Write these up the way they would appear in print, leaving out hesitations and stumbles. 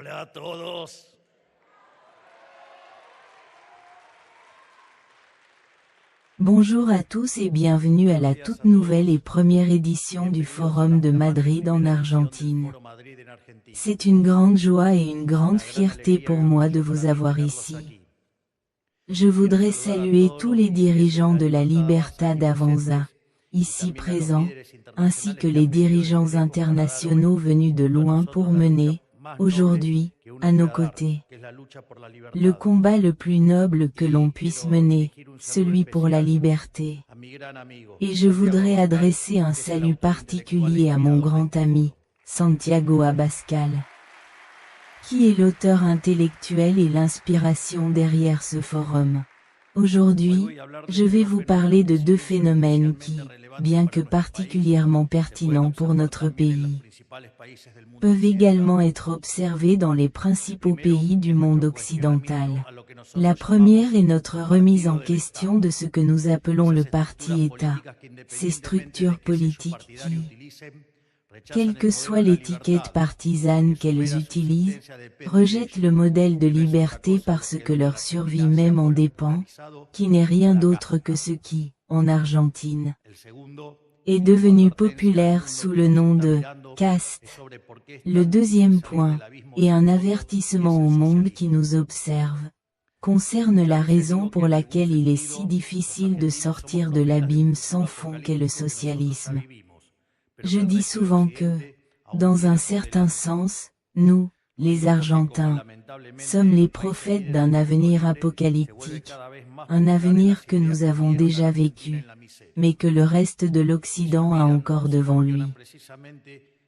Hola a todos. Bonjour à tous et bienvenue à la toute nouvelle et première édition du Forum de Madrid en Argentine. C'est une grande joie et une grande fierté pour moi de vous avoir ici. Je voudrais saluer tous les dirigeants de la Libertad Avanza, ici présents, ainsi que les dirigeants internationaux venus de loin pour mener, aujourd'hui, à nos côtés, le combat le plus noble que l'on puisse mener, celui pour la liberté. Et je voudrais adresser un salut particulier à mon grand ami, Santiago Abascal, qui est l'auteur intellectuel et l'inspiration derrière ce forum. Aujourd'hui, je vais vous parler de deux phénomènes qui, bien que particulièrement pertinents pour notre pays, peuvent également être observés dans les principaux pays du monde occidental. La première est notre remise en question de ce que nous appelons le parti-État, ces structures politiques qui, quelle que soit l'étiquette partisane qu'elles utilisent, rejettent le modèle de liberté parce que leur survie même en dépend, qui n'est rien d'autre que ce qui, en Argentine, est devenu populaire sous le nom de caste. Le deuxième point, et un avertissement au monde qui nous observe, concerne la raison pour laquelle il est si difficile de sortir de l'abîme sans fond qu'est le socialisme. Je dis souvent que, dans un certain sens, nous, les Argentins, sommes les prophètes d'un avenir apocalyptique, un avenir que nous avons déjà vécu, mais que le reste de l'Occident a encore devant lui.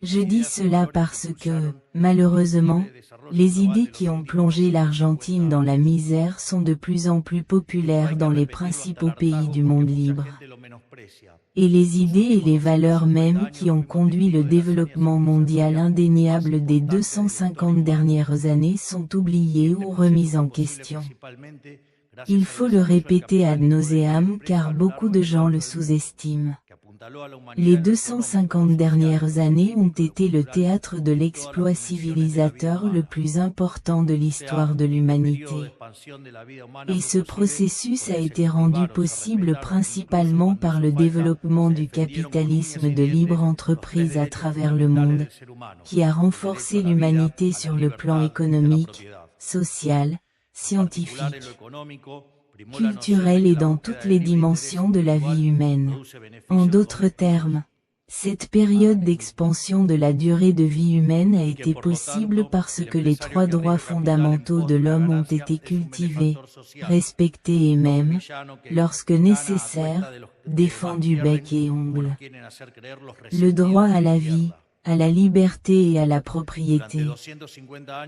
Je dis cela parce que, malheureusement, les idées qui ont plongé l'Argentine dans la misère sont de plus en plus populaires dans les principaux pays du monde libre. Et les idées et les valeurs mêmes qui ont conduit le développement mondial indéniable des 250 dernières années sont oubliées ou remises en question. Il faut le répéter ad nauseam car beaucoup de gens le sous-estiment. Les 250 dernières années ont été le théâtre de l'exploit civilisateur le plus important de l'histoire de l'humanité. Et ce processus a été rendu possible principalement par le développement du capitalisme de libre entreprise à travers le monde, qui a renforcé l'humanité sur le plan économique, social, scientifique, culturel et dans toutes les dimensions de la vie humaine. En d'autres termes, cette période d'expansion de la durée de vie humaine a été possible parce que les trois droits fondamentaux de l'homme ont été cultivés, respectés et même, lorsque nécessaire, défendus bec et ongles. Le droit à la vie, à la liberté et à la propriété.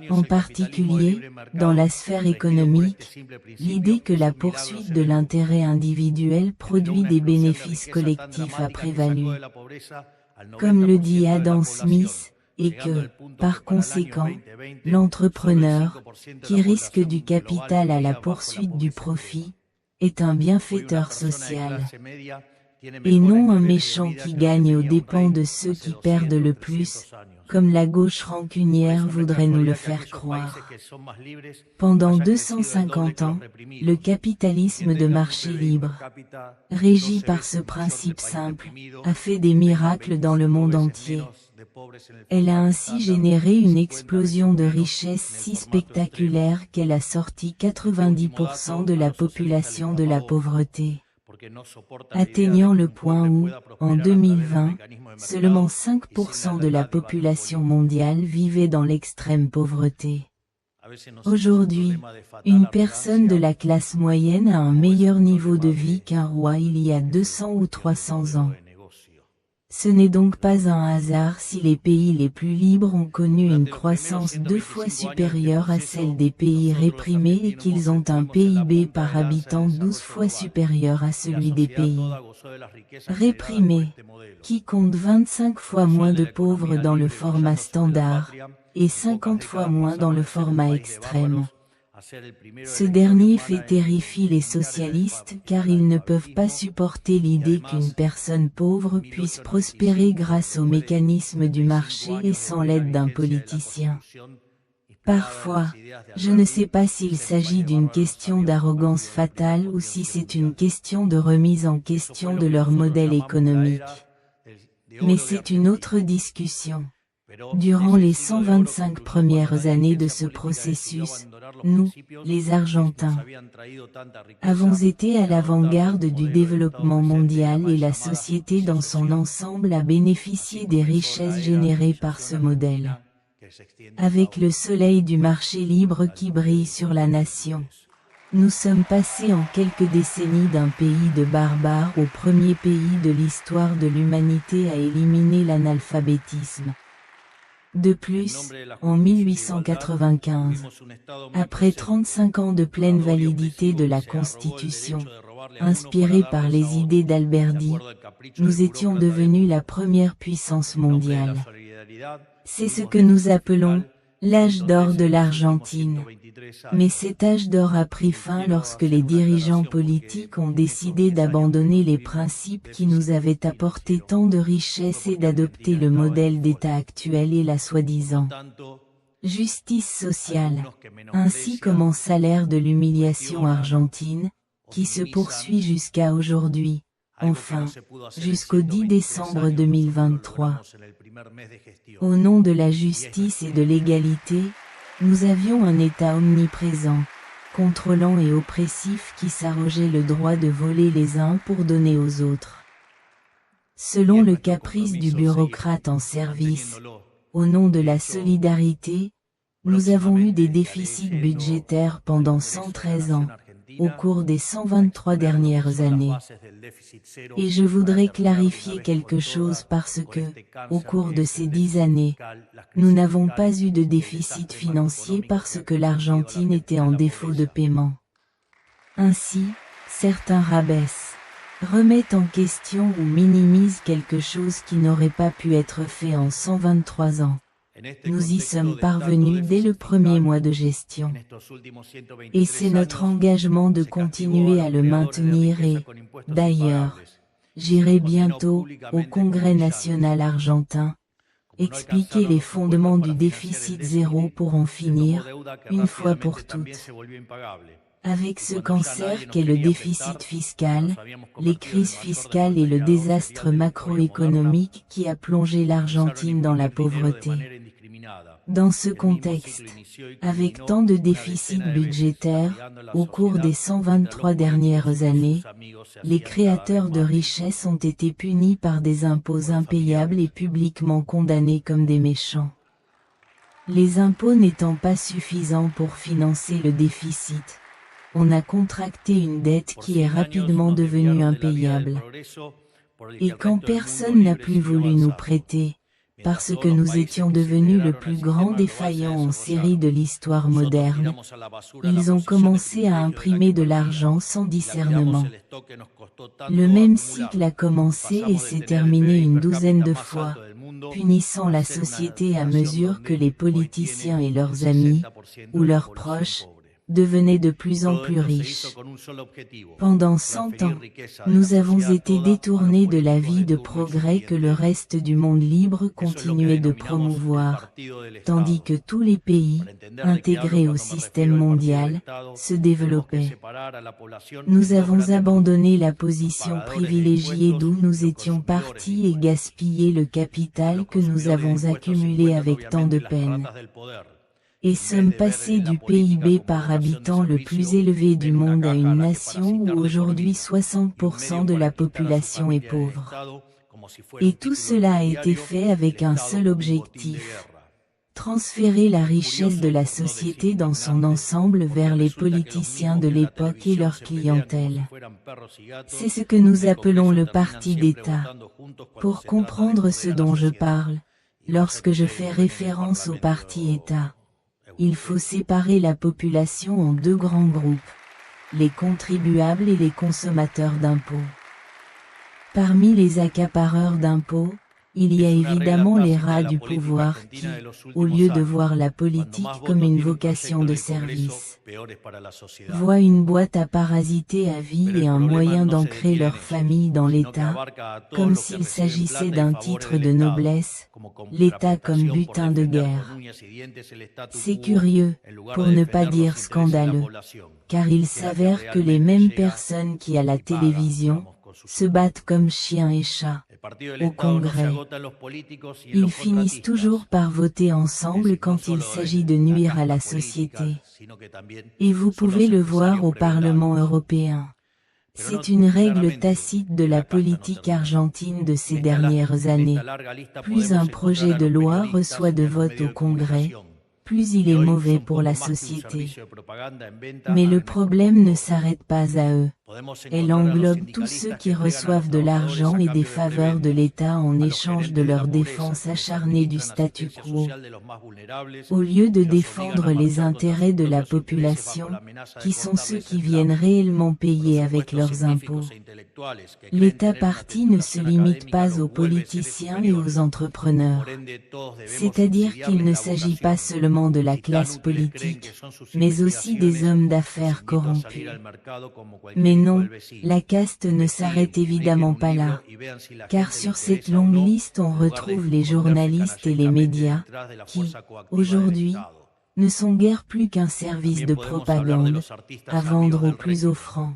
En particulier, dans la sphère économique, l'idée que la poursuite de l'intérêt individuel produit des bénéfices collectifs a prévalu. Comme le dit Adam Smith, et que, par conséquent, l'entrepreneur, qui risque du capital à la poursuite du profit, est un bienfaiteur social. Et non un méchant qui gagne aux dépens de ceux qui perdent le plus, comme la gauche rancunière voudrait nous le faire croire. Pendant 250 ans, le capitalisme de marché libre, régi par ce principe simple, a fait des miracles dans le monde entier. Elle a ainsi généré une explosion de richesse si spectaculaire qu'elle a sorti 90% de la population de la pauvreté, atteignant le point où, en 2020, seulement 5% de la population mondiale vivait dans l'extrême pauvreté. Aujourd'hui, une personne de la classe moyenne a un meilleur niveau de vie qu'un roi il y a 200 ou 300 ans. Ce n'est donc pas un hasard si les pays les plus libres ont connu une croissance 2 fois supérieure à celle des pays réprimés et qu'ils ont un PIB par habitant 12 fois supérieur à celui des pays réprimés, qui comptent 25 fois moins de pauvres dans le format standard, et 50 fois moins dans le format extrême. Ce dernier fait terrifier les socialistes car ils ne peuvent pas supporter l'idée qu'une personne pauvre puisse prospérer grâce aux mécanismes du marché et sans l'aide d'un politicien. Parfois, je ne sais pas s'il s'agit d'une question d'arrogance fatale ou si c'est une question de remise en question de leur modèle économique. Mais c'est une autre discussion. Durant les 125 premières années de ce processus, nous, les Argentins, avons été à l'avant-garde du développement mondial et la société dans son ensemble a bénéficié des richesses générées par ce modèle. Avec le soleil du marché libre qui brille sur la nation, nous sommes passés en quelques décennies d'un pays de barbares au premier pays de l'histoire de l'humanité à éliminer l'analphabétisme. De plus, en 1895, après 35 ans de pleine validité de la Constitution, inspirée par les idées d'Alberdi, nous étions devenus la première puissance mondiale. C'est ce que nous appelons l'âge d'or de l'Argentine. Mais cet âge d'or a pris fin lorsque les dirigeants politiques ont décidé d'abandonner les principes qui nous avaient apporté tant de richesses et d'adopter le modèle d'État actuel et la soi-disant justice sociale, ainsi commença l'ère de l'humiliation argentine, qui se poursuit jusqu'à aujourd'hui, enfin, jusqu'au 10 décembre 2023. Au nom de la justice et de l'égalité, nous avions un État omniprésent, contrôlant et oppressif qui s'arrogeait le droit de voler les uns pour donner aux autres. Selon le caprice du bureaucrate en service, au nom de la solidarité, nous avons eu des déficits budgétaires pendant 113 ans, au cours des 123 dernières années. Et je voudrais clarifier quelque chose parce que, au cours de ces 10 années, nous n'avons pas eu de déficit financier parce que l'Argentine était en défaut de paiement. Ainsi, certains rabaissent, remettent en question ou minimisent quelque chose qui n'aurait pas pu être fait en 123 ans. Nous y sommes parvenus dès le premier mois de gestion. Et c'est notre engagement de continuer à le maintenir et, d'ailleurs, j'irai bientôt, au Congrès national argentin, expliquer les fondements du déficit zéro pour en finir, une fois pour toutes, avec ce cancer qu'est le déficit fiscal, les crises fiscales et le désastre macroéconomique qui a plongé l'Argentine dans la pauvreté. Dans ce contexte, avec tant de déficits budgétaires, au cours des 123 dernières années, les créateurs de richesses ont été punis par des impôts impayables et publiquement condamnés comme des méchants. Les impôts n'étant pas suffisants pour financer le déficit, on a contracté une dette qui est rapidement devenue impayable. Et quand personne n'a plus voulu nous prêter, parce que nous étions devenus le plus grand défaillant en série de l'histoire moderne, ils ont commencé à imprimer de l'argent sans discernement. Le même cycle a commencé et s'est terminé une douzaine de fois, punissant la société à mesure que les politiciens et leurs amis, ou leurs proches, devenaient de plus en plus riches. Pendant 100 ans, nous avons été détournés de la vie de progrès que le reste du monde libre continuait de promouvoir, tandis que tous les pays, intégrés au système mondial, se développaient. Nous avons abandonné la position privilégiée d'où nous étions partis et gaspillé le capital que nous avons accumulé avec tant de peine. Et sommes passés du PIB par habitant le plus élevé du monde à une nation où aujourd'hui 60% de la population est pauvre. Et tout cela a été fait avec un seul objectif: transférer la richesse de la société dans son ensemble vers les politiciens de l'époque et leur clientèle. C'est ce que nous appelons le parti d'État. Pour comprendre ce dont je parle, lorsque je fais référence au parti État, il faut séparer la population en deux grands groupes: les contribuables et les consommateurs d'impôts. Parmi les accapareurs d'impôts, Il y a évidemment les rats du pouvoir qui, au lieu de voir la politique comme une vocation de service, voient une boîte à parasiter à vie et un moyen d'ancrer leur famille dans l'État, comme s'il s'agissait d'un titre de noblesse, l'État comme butin de guerre. C'est curieux, pour ne pas dire scandaleux, car il s'avère que les mêmes personnes qui à la télévision se battent comme chiens et chats au Congrès. Ils finissent toujours par voter ensemble quand il s'agit de nuire à la société. Et vous pouvez le voir au Parlement européen. C'est une règle tacite de la politique argentine de ces dernières années. Plus un projet de loi reçoit de votes au Congrès, plus il est mauvais pour la société. Mais le problème ne s'arrête pas à eux. Elle englobe tous ceux qui reçoivent de l'argent et des faveurs de l'État en échange de leur défense acharnée du statu quo. Au lieu de défendre les intérêts de la population, qui sont ceux qui viennent réellement payer avec leurs impôts, l'État-parti ne se limite pas aux politiciens et aux entrepreneurs. C'est-à-dire qu'il ne s'agit pas seulement de la classe politique, mais aussi des hommes d'affaires corrompus. Mais non, la caste ne s'arrête évidemment pas là, car sur cette longue liste on retrouve les journalistes et les médias, qui, aujourd'hui, ne sont guère plus qu'un service de propagande, à vendre au plus offrant.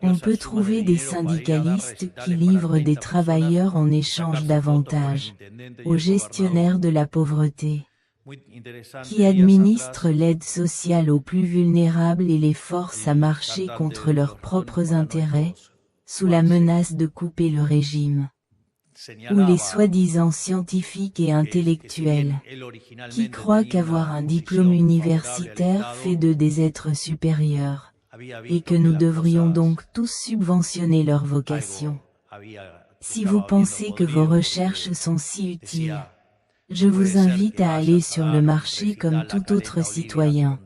On peut trouver des syndicalistes qui livrent des travailleurs en échange d'avantages, aux gestionnaires de la pauvreté, qui administrent l'aide sociale aux plus vulnérables et les forcent à marcher contre leurs propres intérêts, sous la menace de couper le régime. Ou les soi-disant scientifiques et intellectuels, qui croient qu'avoir un diplôme universitaire fait d'eux des êtres supérieurs, et que nous devrions donc tous subventionner leur vocation. Si vous pensez que vos recherches sont si utiles, je vous invite à aller sur le marché comme tout autre citoyen,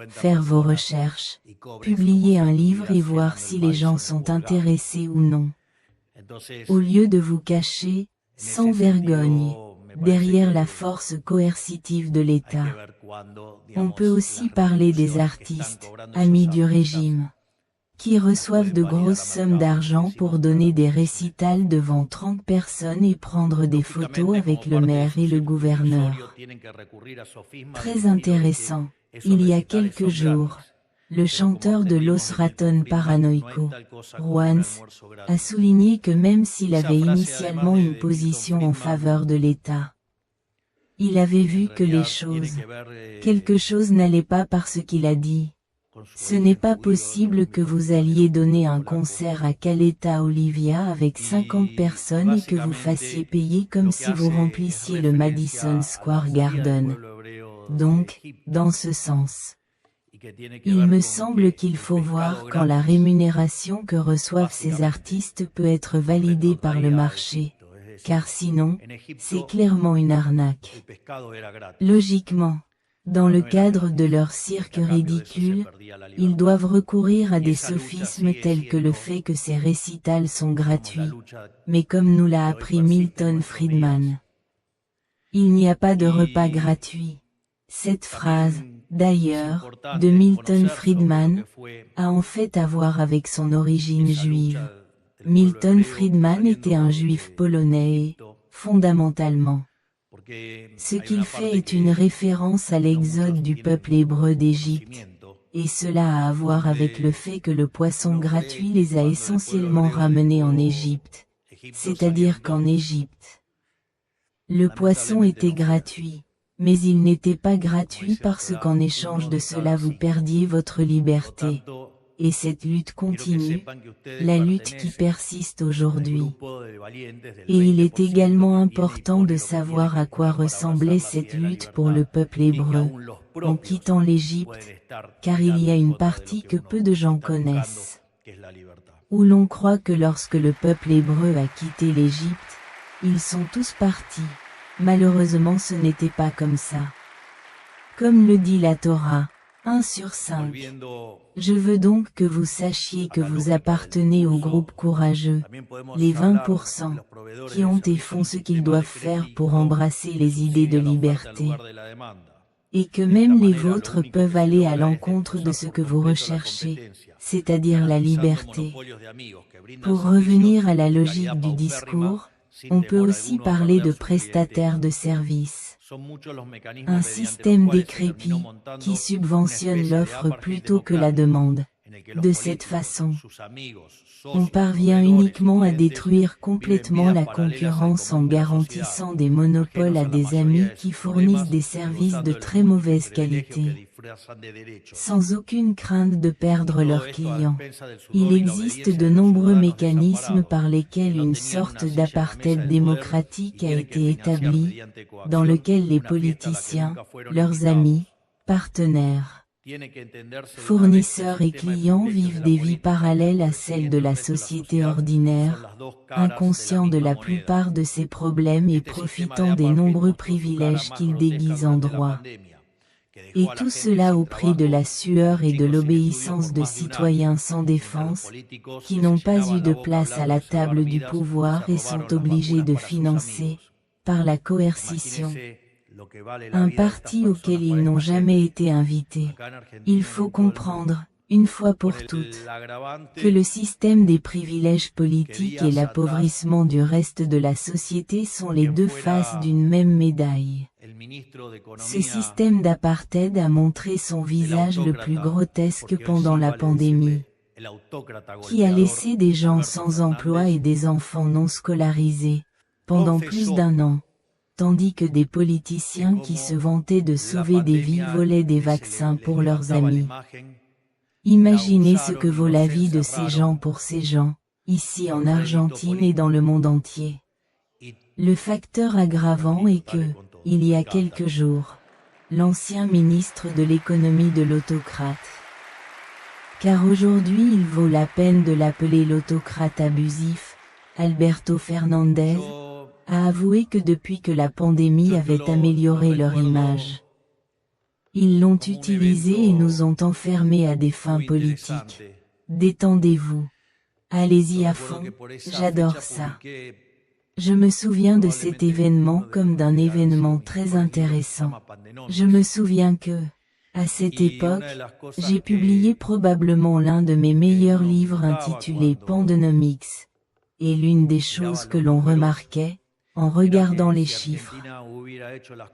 faire vos recherches, publier un livre et voir si les gens sont intéressés ou non. Au lieu de vous cacher, sans vergogne, derrière la force coercitive de l'État. On peut aussi parler des artistes, amis du régime, qui reçoivent de grosses sommes d'argent pour donner des récitals devant 30 personnes et prendre des photos avec le maire et le gouverneur. Très intéressant, il y a quelques jours, le chanteur de Los Ratón Paranoico, Juanes, a souligné que même s'il avait initialement une position en faveur de l'État, il avait vu que quelque chose n'allait pas parce qu'il a dit. Ce n'est pas possible que vous alliez donner un concert à Caleta Olivia avec 50 personnes et que vous fassiez payer comme si vous remplissiez le Madison Square Garden. Donc, dans ce sens, il me semble qu'il faut voir quand la rémunération que reçoivent ces artistes peut être validée par le marché, car sinon, c'est clairement une arnaque. Logiquement, dans le cadre de leur cirque ridicule, ils doivent recourir à des sophismes tels que le fait que ces récitals sont gratuits, mais comme nous l'a appris Milton Friedman, il n'y a pas de repas gratuit. Cette phrase, d'ailleurs, de Milton Friedman, a en fait à voir avec son origine juive. Milton Friedman était un juif polonais et, fondamentalement, ce qu'il fait est une référence à l'exode du peuple hébreu d'Égypte, et cela a à voir avec le fait que le poisson gratuit les a essentiellement ramenés en Égypte, c'est-à-dire qu'en Égypte, le poisson était gratuit, mais il n'était pas gratuit parce qu'en échange de cela vous perdiez votre liberté. Et cette lutte continue, la lutte qui persiste aujourd'hui. Et il est également important de savoir à quoi ressemblait cette lutte pour le peuple hébreu, en quittant l'Égypte, car il y a une partie que peu de gens connaissent, où l'on croit que lorsque le peuple hébreu a quitté l'Égypte, ils sont tous partis. Malheureusement ce n'était pas comme ça. Comme le dit la Torah, 1 sur 5. Je veux donc que vous sachiez que vous appartenez au groupe courageux, les 20%, qui ont et font ce qu'ils doivent faire pour embrasser les idées de liberté. Et que même les vôtres peuvent aller à l'encontre de ce que vous recherchez, c'est-à-dire la liberté. Pour revenir à la logique du discours, on peut aussi parler de prestataires de services. Un système décrépit, qui subventionne l'offre plutôt que la demande. De cette façon, on parvient uniquement à détruire complètement la concurrence en garantissant des monopoles à des amis qui fournissent des services de très mauvaise qualité, sans aucune crainte de perdre leurs clients. Il existe de nombreux mécanismes par lesquels une sorte d'apartheid démocratique a été établie, dans lequel les politiciens, leurs amis, partenaires, fournisseurs et clients vivent des vies parallèles à celles de la société ordinaire, inconscients de la plupart de ces problèmes et profitant des nombreux privilèges qu'ils déguisent en droits. Et tout cela au prix de la sueur et de l'obéissance de citoyens sans défense, qui n'ont pas eu de place à la table du pouvoir et sont obligés de financer, par la coercition, un parti auquel ils n'ont jamais été invités. Il faut comprendre, une fois pour toutes, que le système des privilèges politiques et l'appauvrissement du reste de la société sont les deux faces d'une même médaille. Ce système d'apartheid a montré son visage le plus grotesque pendant la pandémie, qui a laissé des gens sans emploi et des enfants non scolarisés, pendant plus d'1 an. Tandis que des politiciens qui se vantaient de sauver des vies volaient des vaccins pour leurs amis. Imaginez ce que vaut la vie de ces gens pour ces gens, ici en Argentine et dans le monde entier. Le facteur aggravant est que, il y a quelques jours, l'ancien ministre de l'économie de l'autocrate, car aujourd'hui il vaut la peine de l'appeler l'autocrate abusif, Alberto Fernandez, a avoué que depuis que la pandémie avait amélioré leur image, ils l'ont utilisée et nous ont enfermés à des fins politiques. Détendez-vous. Allez-y à fond, j'adore ça. Je me souviens de cet événement comme d'un événement très intéressant. Je me souviens que, à cette époque, j'ai publié probablement l'un de mes meilleurs livres intitulé Pandonomics. Et l'une des choses que l'on remarquait, en regardant les chiffres,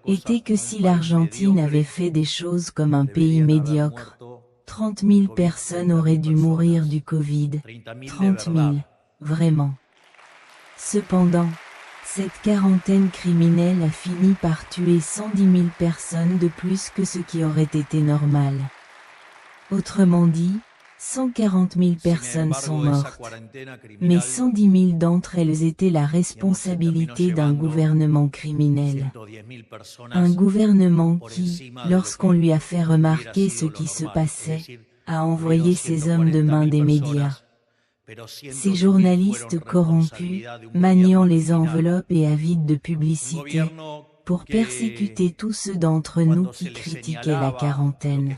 était que si l'Argentine avait fait des choses comme un pays médiocre, 30 000 personnes auraient dû mourir du Covid. 30 000, vraiment. Cependant, cette quarantaine criminelle a fini par tuer 110 000 personnes de plus que ce qui aurait été normal. Autrement dit, 140 000 personnes sont mortes, mais 110 000 d'entre elles étaient la responsabilité d'un gouvernement criminel. Un gouvernement qui, lorsqu'on lui a fait remarquer ce qui se passait, a envoyé ses hommes de main des médias. Ces journalistes corrompus, maniant les enveloppes et avides de publicité, pour persécuter tous ceux d'entre nous qui critiquaient la quarantaine.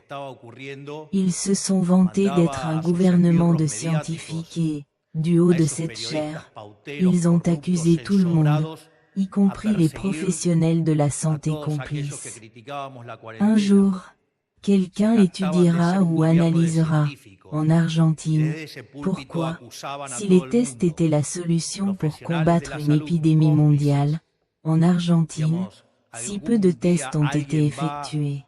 Ils se sont vantés d'être un gouvernement de scientifiques et, du haut de cette chaire, ils ont accusé tout le monde, y compris les professionnels de la santé complices. Un jour, quelqu'un étudiera ou analysera, en Argentine, pourquoi, si les tests étaient la solution pour combattre une épidémie mondiale, en Argentine, si peu de tests ont été effectués.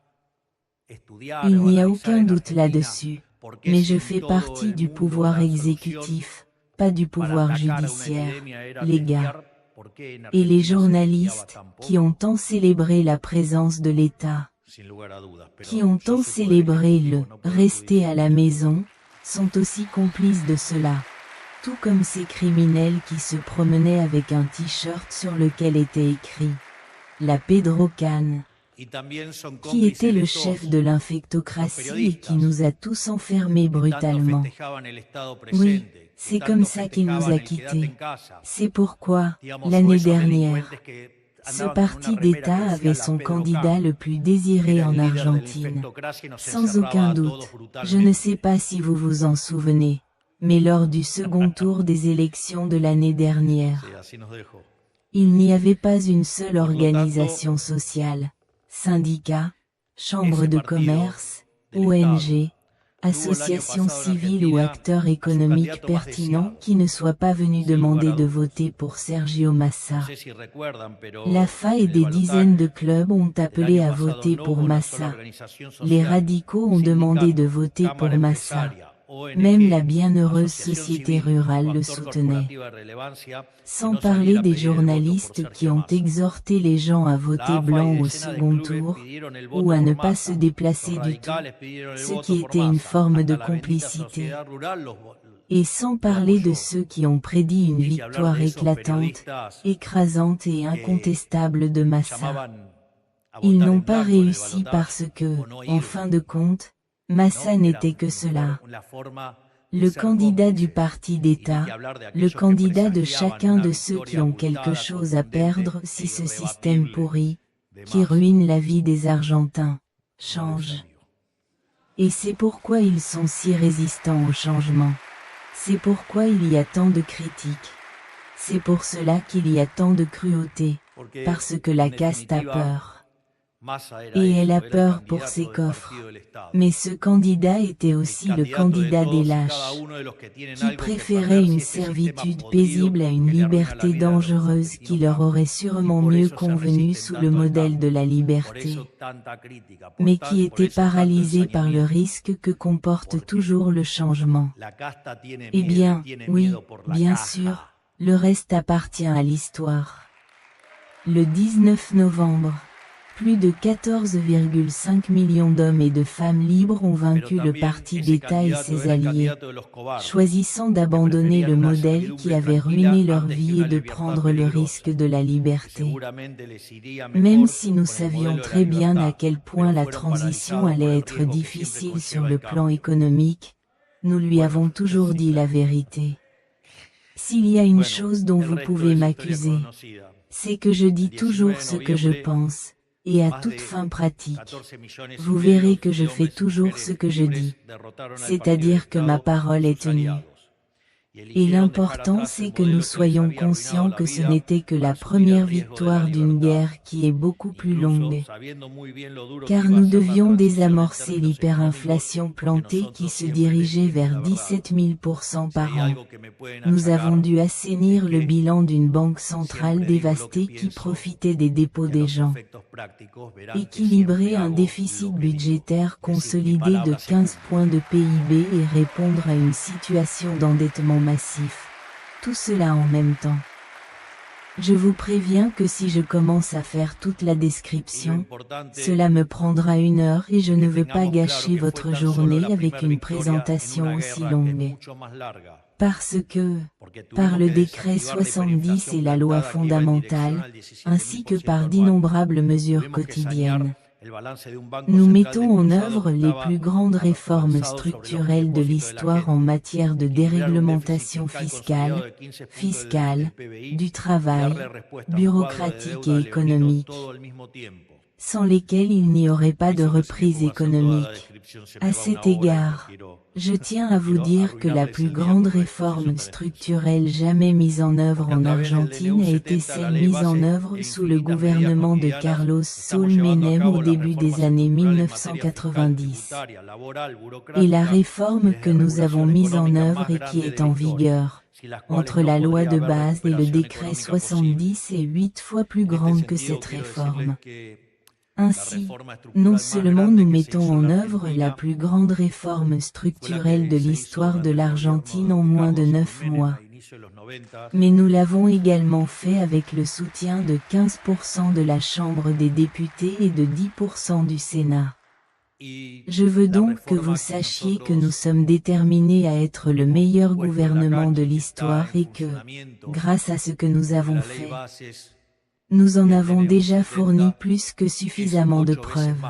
Il n'y a aucun doute là-dessus, mais je fais partie du pouvoir exécutif, pas du pouvoir judiciaire, les gars. Et les journalistes, qui ont tant célébré la présence de l'État, qui ont tant célébré le « rester à la maison », sont aussi complices de cela. Tout comme ces criminels qui se promenaient avec un t-shirt sur lequel était écrit « La Pedro Can », qui était le chef de l'infectocratie et qui nous a tous enfermés brutalement. Oui, c'est comme ça qu'il nous a quittés. C'est pourquoi, l'année dernière, Ce parti d'État avait son candidat le plus désiré en Argentine. Sans aucun doute, je ne sais pas si vous vous en souvenez, mais lors du second tour des élections de l'année dernière, il n'y avait pas une seule organisation sociale, syndicat, chambre de commerce, ONG, association civile ou acteur économique pertinent qui ne soit pas venu demander de voter pour Sergio Massa. L'AFA et des dizaines de clubs ont appelé à voter pour Massa. Les radicaux ont demandé de voter pour Massa. Même la bienheureuse société rurale le soutenait. Sans parler des journalistes qui ont exhorté les gens à voter blanc au second tour, ou à ne pas se déplacer du tout, ce qui était une forme de complicité. Et sans parler de ceux qui ont prédit une victoire éclatante, écrasante et incontestable de Massa. Ils n'ont pas réussi parce que, en fin de compte, Massa n'était que cela. Le candidat du parti d'État, le candidat de chacun de ceux qui ont quelque chose à perdre si ce système pourri, qui ruine la vie des Argentins, change. Et c'est pourquoi ils sont si résistants au changement. C'est pourquoi il y a tant de critiques. C'est pour cela qu'il y a tant de cruauté, parce que la caste a peur. Et elle a peur pour ses coffres. Mais ce candidat était aussi le candidat des lâches, qui préférait une servitude paisible à une liberté dangereuse qui leur aurait sûrement mieux convenu sous le modèle de la liberté, mais qui était paralysé par le risque que comporte toujours le changement. Eh bien, oui, bien sûr, le reste appartient à l'histoire. Le 19 novembre, plus de 14,5 millions d'hommes et de femmes libres ont vaincu le parti d'État et ses alliés, choisissant d'abandonner le modèle qui avait ruiné leur vie et de prendre le risque de la liberté. Même si nous savions très bien à quel point la transition allait être difficile sur le plan économique, nous lui avons toujours dit la vérité. S'il y a une chose dont vous pouvez m'accuser, c'est que je dis toujours ce que je pense. Et à toute fin pratique, vous verrez que je fais toujours ce que je dis, c'est-à-dire que ma parole est tenue. Et l'important c'est que nous soyons conscients que ce n'était que la première victoire d'une guerre qui est beaucoup plus longue. Car nous devions désamorcer l'hyperinflation plantée qui se dirigeait vers 17 000% par an. Nous avons dû assainir le bilan d'une banque centrale dévastée qui profitait des dépôts des gens. Équilibrer un déficit budgétaire consolidé de 15 points de PIB et répondre à une situation d'endettement massif. Tout cela en même temps. Je vous préviens que si je commence à faire toute la description, cela me prendra 1 heure et je ne veux pas gâcher votre journée avec une présentation aussi longue. Parce que, par le décret 70 et la loi fondamentale, ainsi que par d'innombrables mesures quotidiennes, nous mettons en œuvre les plus grandes réformes structurelles de l'histoire en matière de déréglementation fiscale, du travail, bureaucratique et économique, sans lesquelles il n'y aurait pas de reprise économique. À cet égard, je tiens à vous dire que la plus grande réforme structurelle jamais mise en œuvre en Argentine a été celle mise en œuvre sous le gouvernement de Carlos Saúl Menem au début des années 1990. Et la réforme que nous avons mise en œuvre et qui est en vigueur, entre la loi de base et le décret 70 est 8 fois plus grande que cette réforme. Ainsi, non seulement nous mettons en œuvre la plus grande réforme structurelle de l'histoire de l'Argentine en moins de 9 mois, mais nous l'avons également fait avec le soutien de 15% de la Chambre des députés et de 10% du Sénat. Je veux donc que vous sachiez que nous sommes déterminés à être le meilleur gouvernement de l'histoire et que, grâce à ce que nous avons fait, nous en avons déjà fourni plus que suffisamment de preuves,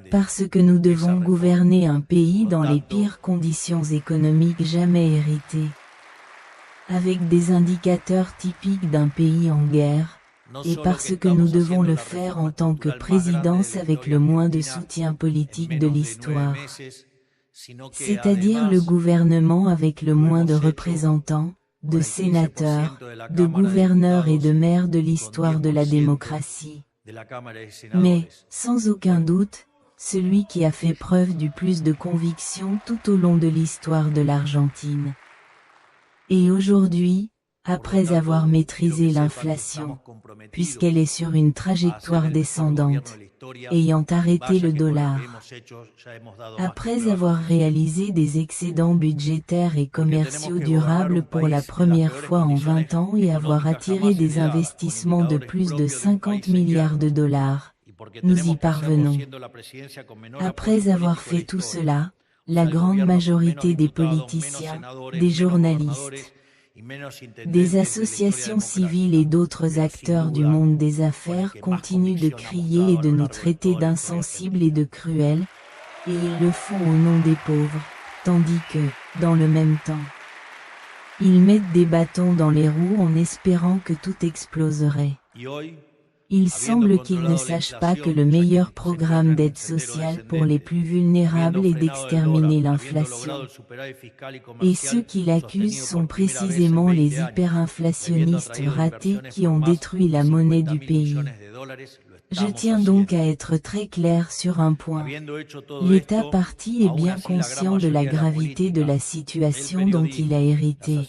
parce que nous devons gouverner un pays dans les pires conditions économiques jamais héritées, avec des indicateurs typiques d'un pays en guerre, et parce que nous devons le faire en tant que présidence avec le moins de soutien politique de l'histoire, c'est-à-dire le gouvernement avec le moins de représentants, de sénateurs, de gouverneurs et de maires de l'histoire de la démocratie. Mais, sans aucun doute, celui qui a fait preuve du plus de conviction tout au long de l'histoire de l'Argentine. Et aujourd'hui, après avoir maîtrisé l'inflation, puisqu'elle est sur une trajectoire descendante, ayant arrêté le dollar, après avoir réalisé des excédents budgétaires et commerciaux durables pour la première fois en 20 ans et avoir attiré des investissements de plus de 50 milliards de dollars, nous y parvenons. Après avoir fait tout cela, la grande majorité des politiciens, des journalistes, des associations civiles et d'autres acteurs du monde des affaires continuent de crier et de nous traiter d'insensibles et de cruels, et ils le font au nom des pauvres, tandis que, dans le même temps, ils mettent des bâtons dans les roues en espérant que tout exploserait. Il semble qu'ils ne sachent pas que le meilleur programme d'aide sociale pour les plus vulnérables est d'exterminer l'inflation. Et ceux qui l'accusent sont précisément les hyperinflationnistes ratés qui ont détruit la monnaie du pays. Je tiens donc à être très clair sur un point. L'État parti est bien conscient de la gravité de la situation dont il a hérité.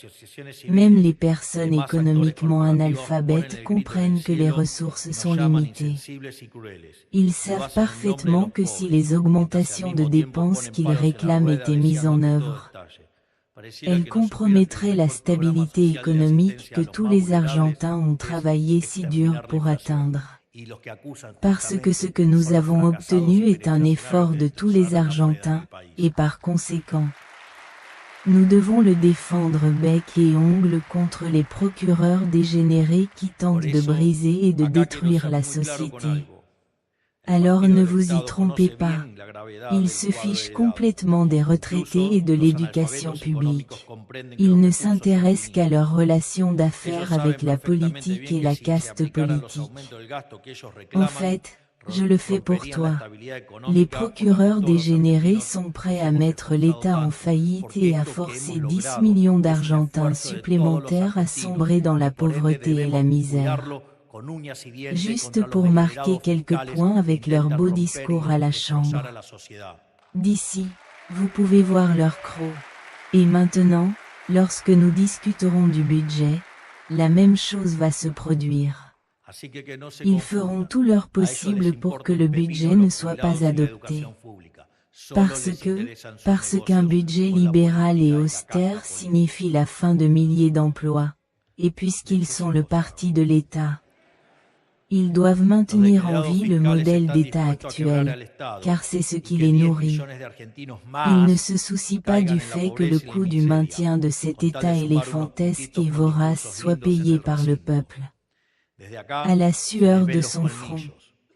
Même les personnes économiquement analphabètes comprennent que les ressources sont limitées. Ils savent parfaitement que si les augmentations de dépenses qu'ils réclament étaient mises en œuvre, elles compromettraient la stabilité économique que tous les Argentins ont travaillé si dur pour atteindre. Parce que ce que nous avons obtenu est un effort de tous les Argentins, et par conséquent, nous devons le défendre bec et ongles contre les procureurs dégénérés qui tentent de briser et de détruire la société. Alors ne vous y trompez pas, ils se fichent complètement des retraités et de l'éducation publique. Ils ne s'intéressent qu'à leurs relations d'affaires avec la politique et la caste politique. En fait, je le fais pour toi. Les procureurs dégénérés sont prêts à mettre l'État en faillite et à forcer 10 millions d'Argentins supplémentaires à sombrer dans la pauvreté et la misère. Juste pour marquer quelques points avec leur beau discours à la Chambre. D'ici, vous pouvez voir leur croc. Et maintenant, lorsque nous discuterons du budget, la même chose va se produire. Ils feront tout leur possible pour que le budget ne soit pas adopté. Parce qu'un budget libéral et austère signifie la fin de milliers d'emplois. Et puisqu'ils sont le parti de l'État, ils doivent maintenir en vie le modèle d'État actuel, car c'est ce qui les nourrit. Ils ne se soucient pas du fait que le coût du maintien de cet État éléphantesque et vorace soit payé par le peuple, à la sueur de son front.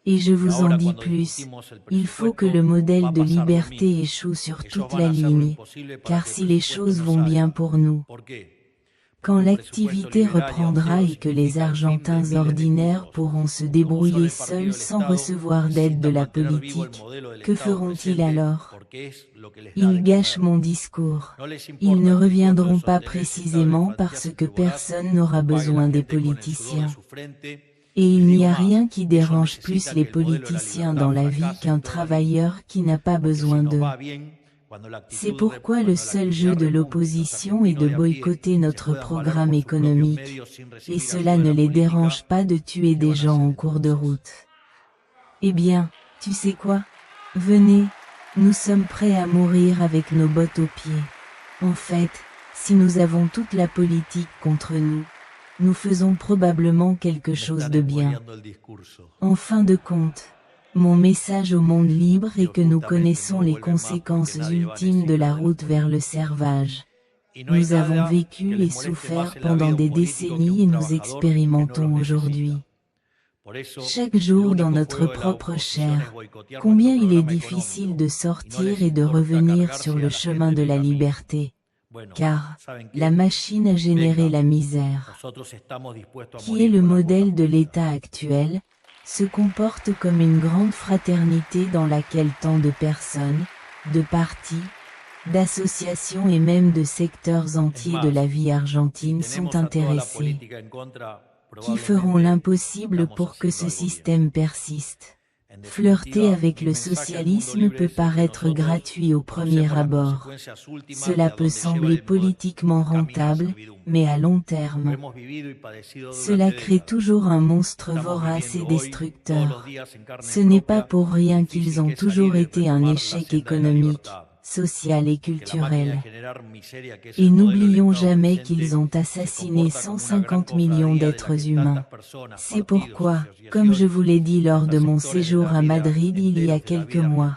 Et je vous en dis plus, il faut que le modèle de liberté échoue sur toute la ligne, car si les choses vont bien pour nous, quand l'activité reprendra et que les Argentins ordinaires pourront se débrouiller seuls sans recevoir d'aide de la politique, que feront-ils alors? Ils gâchent mon discours. Ils ne reviendront pas précisément parce que personne n'aura besoin des politiciens. Et il n'y a rien qui dérange plus les politiciens dans la vie qu'un travailleur qui n'a pas besoin d'eux. C'est pourquoi le seul jeu de l'opposition est de boycotter notre programme économique, et cela ne les dérange pas de tuer des gens en cours de route. Eh bien, tu sais quoi? Venez, nous sommes prêts à mourir avec nos bottes aux pieds. En fait, si nous avons toute la politique contre nous, nous faisons probablement quelque chose de bien. En fin de compte, mon message au monde libre est que nous connaissons les conséquences ultimes de la route vers le servage. Nous avons vécu et souffert pendant des décennies et nous expérimentons aujourd'hui, chaque jour dans notre propre chair, combien il est difficile de sortir et de revenir sur le chemin de la liberté. car la machine a généré la misère, qui est le modèle de l'État actuel, se comporte comme une grande fraternité dans laquelle tant de personnes, de partis, d'associations et même de secteurs entiers de la vie argentine sont intéressés, qui feront l'impossible pour que ce système persiste. Flirter avec le socialisme peut paraître gratuit au premier abord. Cela peut sembler politiquement rentable, mais à long terme, cela crée toujours un monstre vorace et destructeur. Ce n'est pas pour rien qu'ils ont toujours été un échec économique, social et culturel. Et n'oublions jamais qu'ils ont assassiné 150 millions d'êtres humains. C'est pourquoi, comme je vous l'ai dit lors de mon séjour à Madrid il y a quelques mois,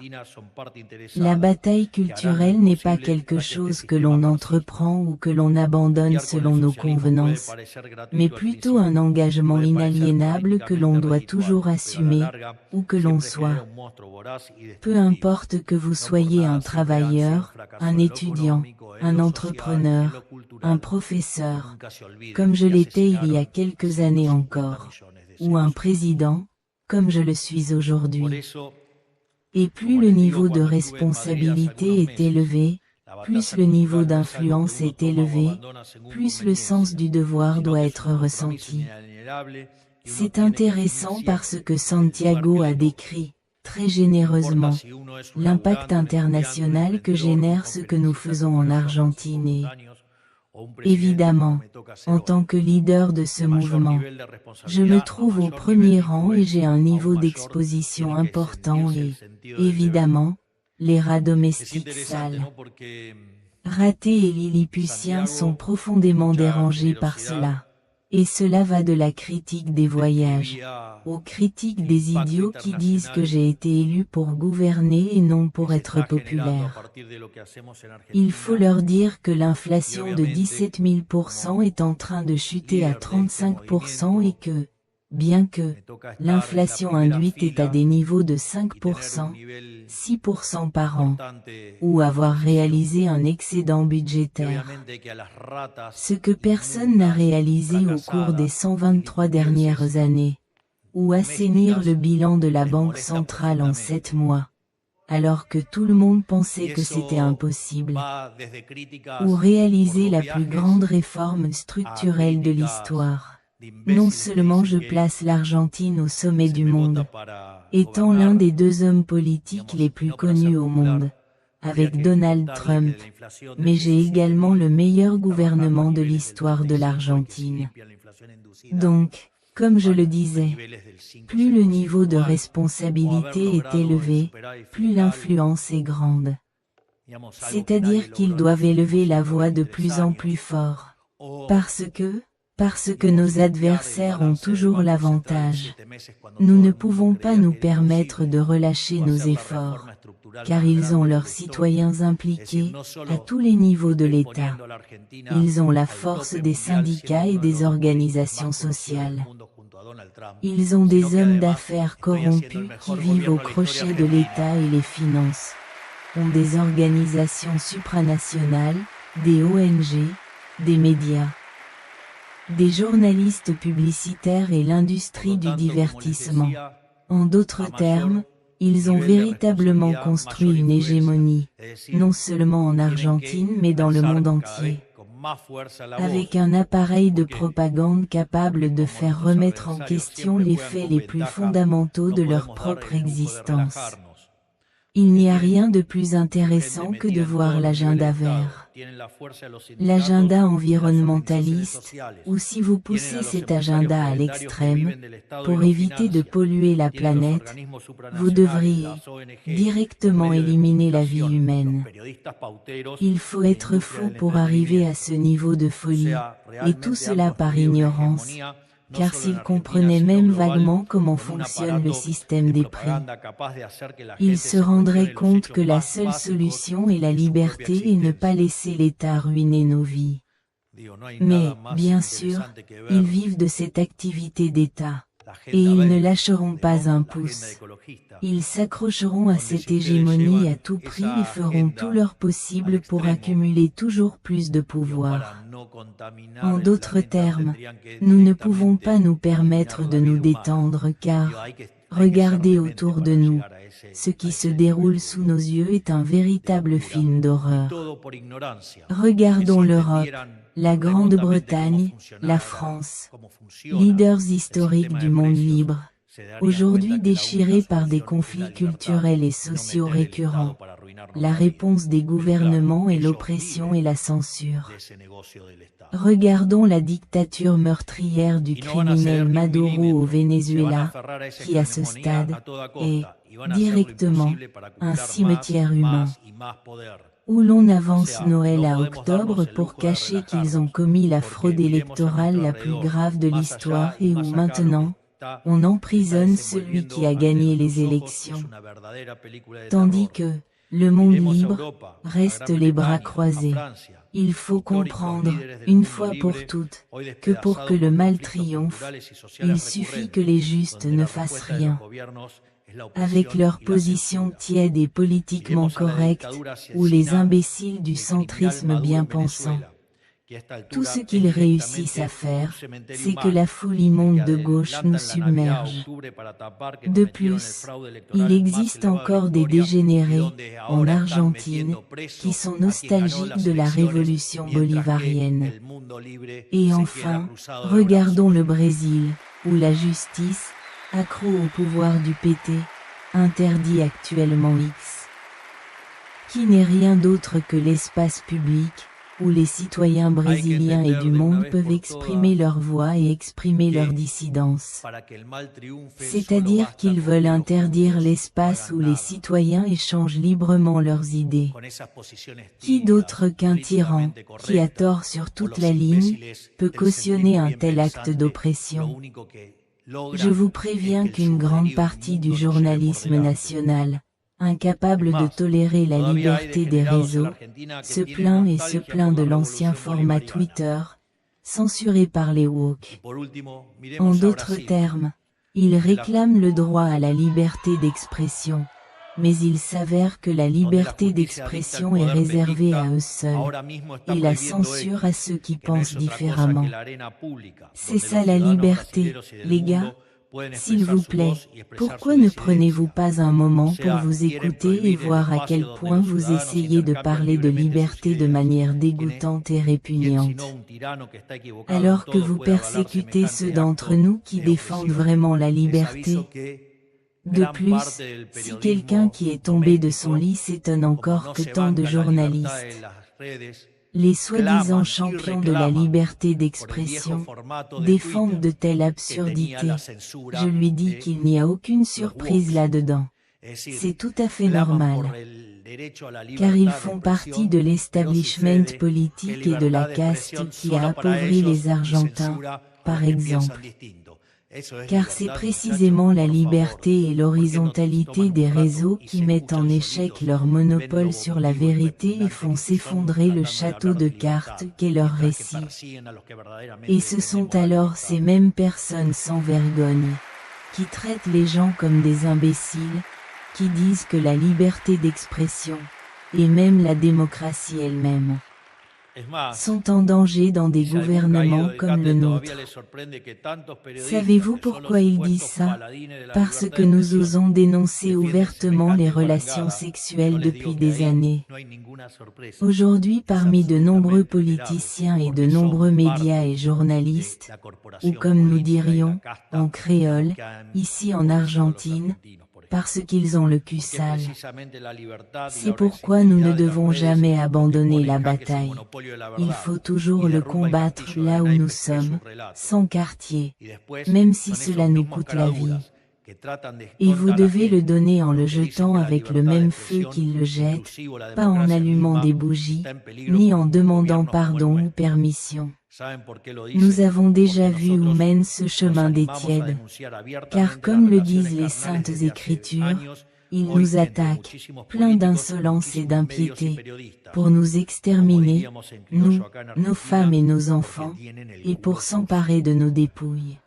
la bataille culturelle n'est pas quelque chose que l'on entreprend ou que l'on abandonne selon nos convenances, mais plutôt un engagement inaliénable que l'on doit toujours assumer, où que l'on soit. Peu importe que vous soyez un travailleur, un étudiant, un entrepreneur, un professeur, comme je l'étais il y a quelques années encore, ou un président, comme je le suis aujourd'hui. Et plus le niveau de responsabilité est élevé, plus le niveau d'influence est élevé, plus le sens du devoir doit être ressenti. C'est intéressant parce que Santiago a décrit, très généreusement, l'impact international que génère ce que nous faisons en Argentine et, évidemment, en tant que leader de ce mouvement, je me trouve au premier rang et j'ai un niveau d'exposition important et, évidemment, les rats domestiques sales, ratés et lilliputiens sont profondément dérangés par cela. Et cela va de la critique des voyages, aux critiques des idiots qui disent que j'ai été élu pour gouverner et non pour être populaire. Il faut leur dire que l'inflation de 17 000% est en train de chuter à 35% et que, bien que l'inflation induite est à des niveaux de 5%, 6% par an, ou avoir réalisé un excédent budgétaire. Ce que personne n'a réalisé au cours des 123 dernières années, ou assainir le bilan de la Banque centrale en 7 mois, alors que tout le monde pensait que c'était impossible, ou réaliser la plus grande réforme structurelle de l'histoire. Non seulement je place l'Argentine au sommet du monde, étant l'un des 2 hommes politiques les plus connus au monde, avec Donald Trump, mais j'ai également le meilleur gouvernement de l'histoire de l'Argentine. Donc, comme je le disais, plus le niveau de responsabilité est élevé, plus l'influence est grande. C'est-à-dire qu'ils doivent élever la voix de plus en plus fort. Parce que nos adversaires ont toujours l'avantage. Nous ne pouvons pas nous permettre de relâcher nos efforts, car ils ont leurs citoyens impliqués, à tous les niveaux de l'État. Ils ont la force des syndicats et des organisations sociales. Ils ont des hommes d'affaires corrompus qui vivent au crochet de l'État et les financent. Ont des organisations supranationales, des ONG, des médias, des journalistes publicitaires et l'industrie du divertissement. En d'autres termes, ils ont véritablement construit une hégémonie, non seulement en Argentine mais dans le monde entier, avec un appareil de propagande capable de faire remettre en question les faits les plus fondamentaux de leur propre existence. Il n'y a rien de plus intéressant que de voir l'agenda vert, l'agenda environnementaliste, ou si vous poussez cet agenda à l'extrême, pour éviter de polluer la planète, vous devriez directement éliminer la vie humaine. Il faut être fou pour arriver à ce niveau de folie, et tout cela par ignorance, car s'ils comprenaient même vaguement comment fonctionne le système des prix, ils se rendraient compte que la seule solution est la liberté et ne pas laisser l'État ruiner nos vies. Mais, bien sûr, ils vivent de cette activité d'État. et ils ne lâcheront pas un pouce. Ils s'accrocheront à cette hégémonie à tout prix et feront tout leur possible pour accumuler toujours plus de pouvoir. En d'autres termes, nous ne pouvons pas nous permettre de nous détendre car, regardez autour de nous, ce qui se déroule sous nos yeux est un véritable film d'horreur. Regardons l'Europe, la Grande-Bretagne, la France, leaders historiques du monde libre, aujourd'hui déchirés par des conflits culturels et sociaux récurrents. La réponse des gouvernements est l'oppression et la censure. Regardons la dictature meurtrière du criminel Maduro au Venezuela, qui à ce stade, est, directement, un cimetière humain. Où l'on avance Noël à octobre pour cacher qu'ils ont commis la fraude électorale la plus grave de l'histoire et où maintenant, on emprisonne celui qui a gagné les élections. Tandis que, le monde libre, reste les bras croisés. Il faut comprendre, une fois pour toutes, que pour que le mal triomphe, il suffit que les justes ne fassent rien. Avec leur position tiède et politiquement correcte, ou les imbéciles du centrisme bien pensant. Tout ce qu'ils réussissent à faire, c'est que la foule immonde de gauche nous submerge. De plus, il existe encore des dégénérés, en Argentine, qui sont nostalgiques de la révolution bolivarienne. Et enfin, regardons le Brésil, où la justice, accro au pouvoir du PT, interdit actuellement X, qui n'est rien d'autre que l'espace public, où les citoyens brésiliens et du monde peuvent exprimer leur voix et exprimer leur dissidence. C'est-à-dire qu'ils veulent interdire l'espace où les citoyens échangent librement leurs idées. Qui d'autre qu'un tyran, qui a tort sur toute la ligne, peut cautionner un tel acte d'oppression? Je vous préviens qu'une grande partie du journalisme national, incapable de tolérer la liberté des réseaux, se plaint de l'ancien format Twitter, censuré par les woke. En d'autres termes, ils réclament le droit à la liberté d'expression, mais il s'avère que la liberté d'expression est réservée à eux seuls, et la censure à ceux qui pensent différemment. C'est ça la liberté, les gars? S'il vous plaît, pourquoi ne prenez-vous pas un moment pour vous écouter et voir à quel point vous essayez de parler de liberté de manière dégoûtante et répugnante, alors que vous persécutez ceux d'entre nous qui défendent vraiment la liberté? De plus, si quelqu'un qui est tombé de son lit s'étonne encore que tant de journalistes, les soi-disant champions de la liberté d'expression, défendent de telles absurdités, je lui dis qu'il n'y a aucune surprise là-dedans. C'est tout à fait normal. Car ils font partie de l'establishment politique et de la caste qui a appauvri les Argentins, par exemple. Car c'est précisément la liberté et l'horizontalité des réseaux qui mettent en échec leur monopole sur la vérité et font s'effondrer le château de cartes qu'est leur récit. Et ce sont alors ces mêmes personnes sans vergogne, qui traitent les gens comme des imbéciles, qui disent que la liberté d'expression, et même la démocratie elle-même, sont en danger dans des gouvernements comme le nôtre. Savez-vous pourquoi ils disent ça? Parce que nous osons dénoncer ouvertement les relations sexuelles depuis des années. Aujourd'hui, parmi de nombreux politiciens et de nombreux médias et journalistes, ou comme nous dirions, en créole, ici en Argentine, parce qu'ils ont le cul sale. C'est pourquoi nous ne devons jamais abandonner la bataille. Il faut toujours le combattre là où nous sommes, sans quartier, même si cela nous coûte la vie. Et vous devez le donner en le jetant avec le même feu qu'ils le jettent, pas en allumant des bougies, ni en demandant pardon ou permission. Nous avons déjà vu où mène ce chemin des tièdes, car comme le disent les saintes écritures, ils nous attaquent, pleins d'insolence et d'impiété, pour nous exterminer, nous, nos femmes et nos enfants, et pour s'emparer de nos dépouilles.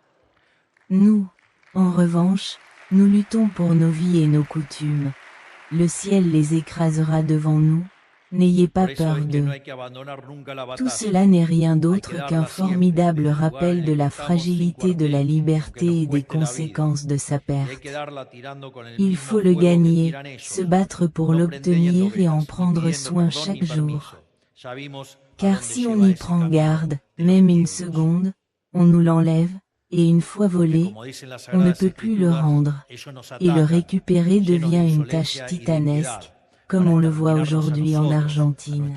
Nous, En revanche, nous luttons pour nos vies et nos coutumes. Le ciel les écrasera devant nous, n'ayez pas peur d'eux. Tout cela n'est rien d'autre qu'un formidable rappel de la fragilité de la liberté et des conséquences de sa perte. Il faut le gagner, se battre pour l'obtenir et en prendre soin chaque jour. Car si on y prend garde, même une seconde, on nous l'enlève, et une fois volé, on ne peut plus le rendre, et le récupérer devient une tâche titanesque, comme on le voit aujourd'hui en Argentine.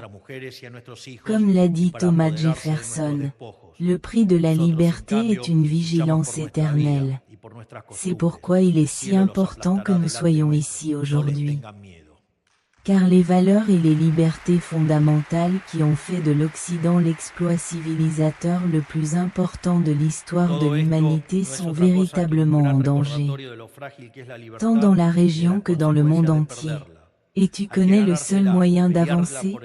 Comme l'a dit Thomas Jefferson, le prix de la liberté est une vigilance éternelle. C'est pourquoi il est si important que nous soyons ici aujourd'hui. Car les valeurs et les libertés fondamentales qui ont fait de l'Occident l'exploit civilisateur le plus important de l'histoire de l'humanité sont véritablement en danger, tant dans la région que dans le monde entier. Et tu connais le seul moyen d'avancer,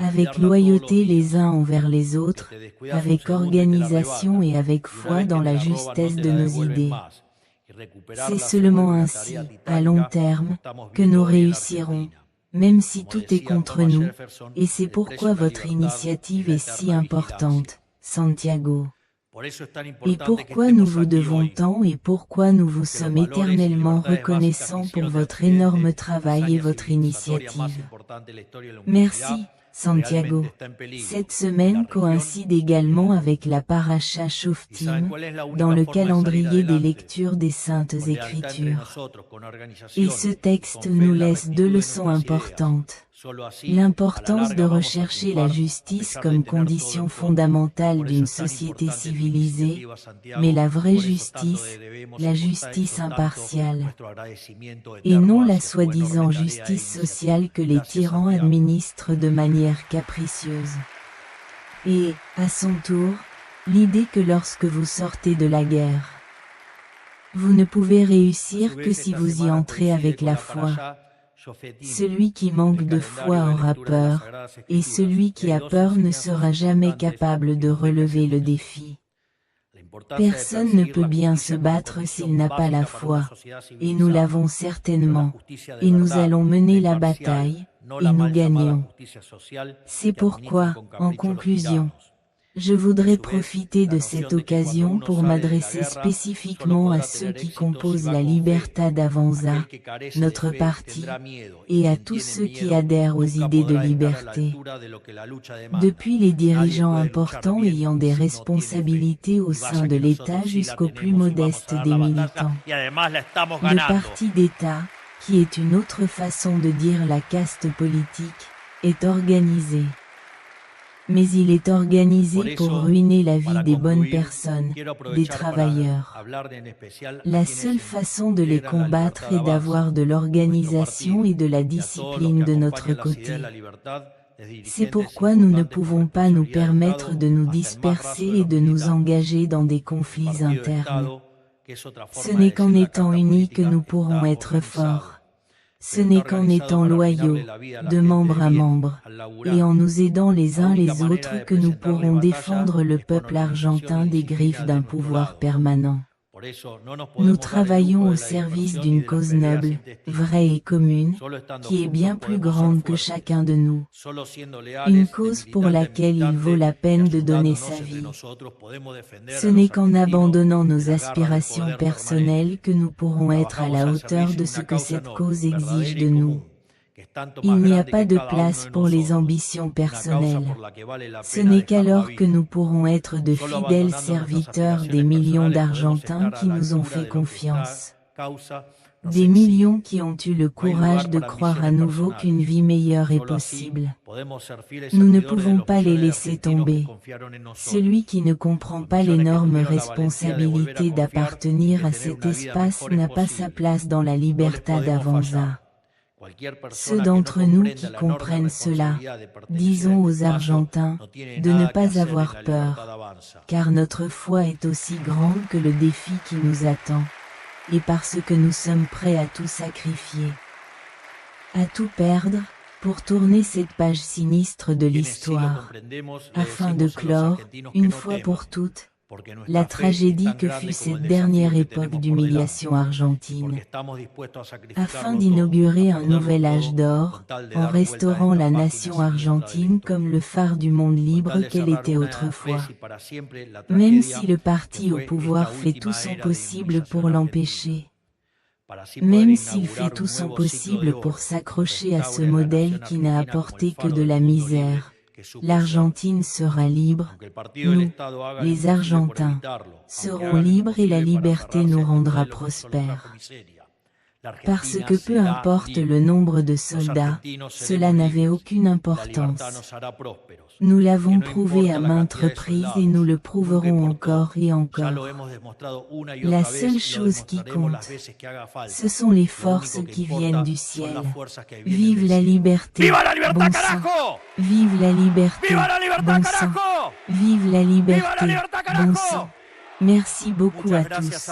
avec loyauté les uns envers les autres, avec organisation et avec foi dans la justesse de nos idées. C'est seulement ainsi, à long terme, que nous réussirons, même si tout est contre nous, et c'est pourquoi votre initiative est si importante, Santiago. Et pourquoi nous vous devons tant et pourquoi nous vous sommes éternellement reconnaissants pour votre énorme travail et votre initiative. Merci, Santiago. Cette semaine coïncide également avec la paracha Shoftim, dans le calendrier des lectures des Saintes Écritures. Et ce texte nous laisse deux leçons importantes. L'importance de rechercher la justice comme condition fondamentale d'une société civilisée, mais la vraie justice, la justice impartiale, et non la soi-disant justice sociale que les tyrans administrent de manière capricieuse. Et, à son tour, l'idée que lorsque vous sortez de la guerre, vous ne pouvez réussir que si vous y entrez avec la foi. Celui qui manque de foi aura peur, et celui qui a peur ne sera jamais capable de relever le défi. Personne ne peut bien se battre s'il n'a pas la foi, et nous l'avons certainement, et nous allons mener la bataille, et nous gagnons. C'est pourquoi, en conclusion, je voudrais profiter de cette occasion pour m'adresser spécifiquement à ceux qui composent la Libertad Avanza, notre parti, et à tous ceux qui adhèrent aux idées de liberté. Depuis les dirigeants importants ayant des responsabilités au sein de l'État jusqu'aux plus modestes des militants. Le parti d'État, qui est une autre façon de dire la caste politique, est organisé. Mais il est organisé pour ruiner la vie des bonnes personnes, des travailleurs. La seule façon de les combattre est d'avoir de l'organisation et de la discipline de notre côté. C'est pourquoi nous ne pouvons pas nous permettre de nous disperser et de nous engager dans des conflits internes. Ce n'est qu'en étant unis que nous pourrons être forts. Ce n'est qu'en étant loyaux, de membre à membre, et en nous aidant les uns les autres que nous pourrons défendre le peuple argentin des griffes d'un pouvoir permanent. Nous travaillons au service d'une cause noble, vraie et commune, qui est bien plus grande que chacun de nous. Une cause pour laquelle il vaut la peine de donner sa vie. Ce n'est qu'en abandonnant nos aspirations personnelles que nous pourrons être à la hauteur de ce que cette cause exige de nous. Il n'y a pas de place pour les ambitions personnelles. Ce n'est qu'alors que nous pourrons être de fidèles serviteurs des millions d'Argentins qui nous ont fait confiance. Des millions qui ont eu le courage de croire à nouveau qu'une vie meilleure est possible. Nous ne pouvons pas les laisser tomber. Celui qui ne comprend pas l'énorme responsabilité d'appartenir à cet espace n'a pas sa place dans la Libertad Avanza. Ceux d'entre nous qui comprennent cela, disons aux Argentins, de ne pas avoir peur, car notre foi est aussi grande que le défi qui nous attend, et parce que nous sommes prêts à tout sacrifier, à tout perdre, pour tourner cette page sinistre de l'histoire, afin de clore, une fois pour toutes, La tragédie que fut cette dernière époque d'humiliation argentine. Afin d'inaugurer un nouvel âge d'or, en restaurant la nation argentine comme le phare du monde libre qu'elle était autrefois. Même si le parti au pouvoir fait tout son possible pour l'empêcher. Même s'il fait tout son possible pour s'accrocher à ce modèle qui n'a apporté que de la misère, l'Argentine sera libre, nous, les Argentins, serons libres et la liberté nous rendra prospères. Parce que peu importe le nombre de soldats, cela n'avait aucune importance. Nous l'avons prouvé à maintes reprises et nous le prouverons encore et encore. La seule chose qui compte, ce sont les forces qui viennent du ciel. Vive la liberté, bon sang. Vive la liberté, bon sang. Vive la liberté, bon sang. Merci beaucoup à tous.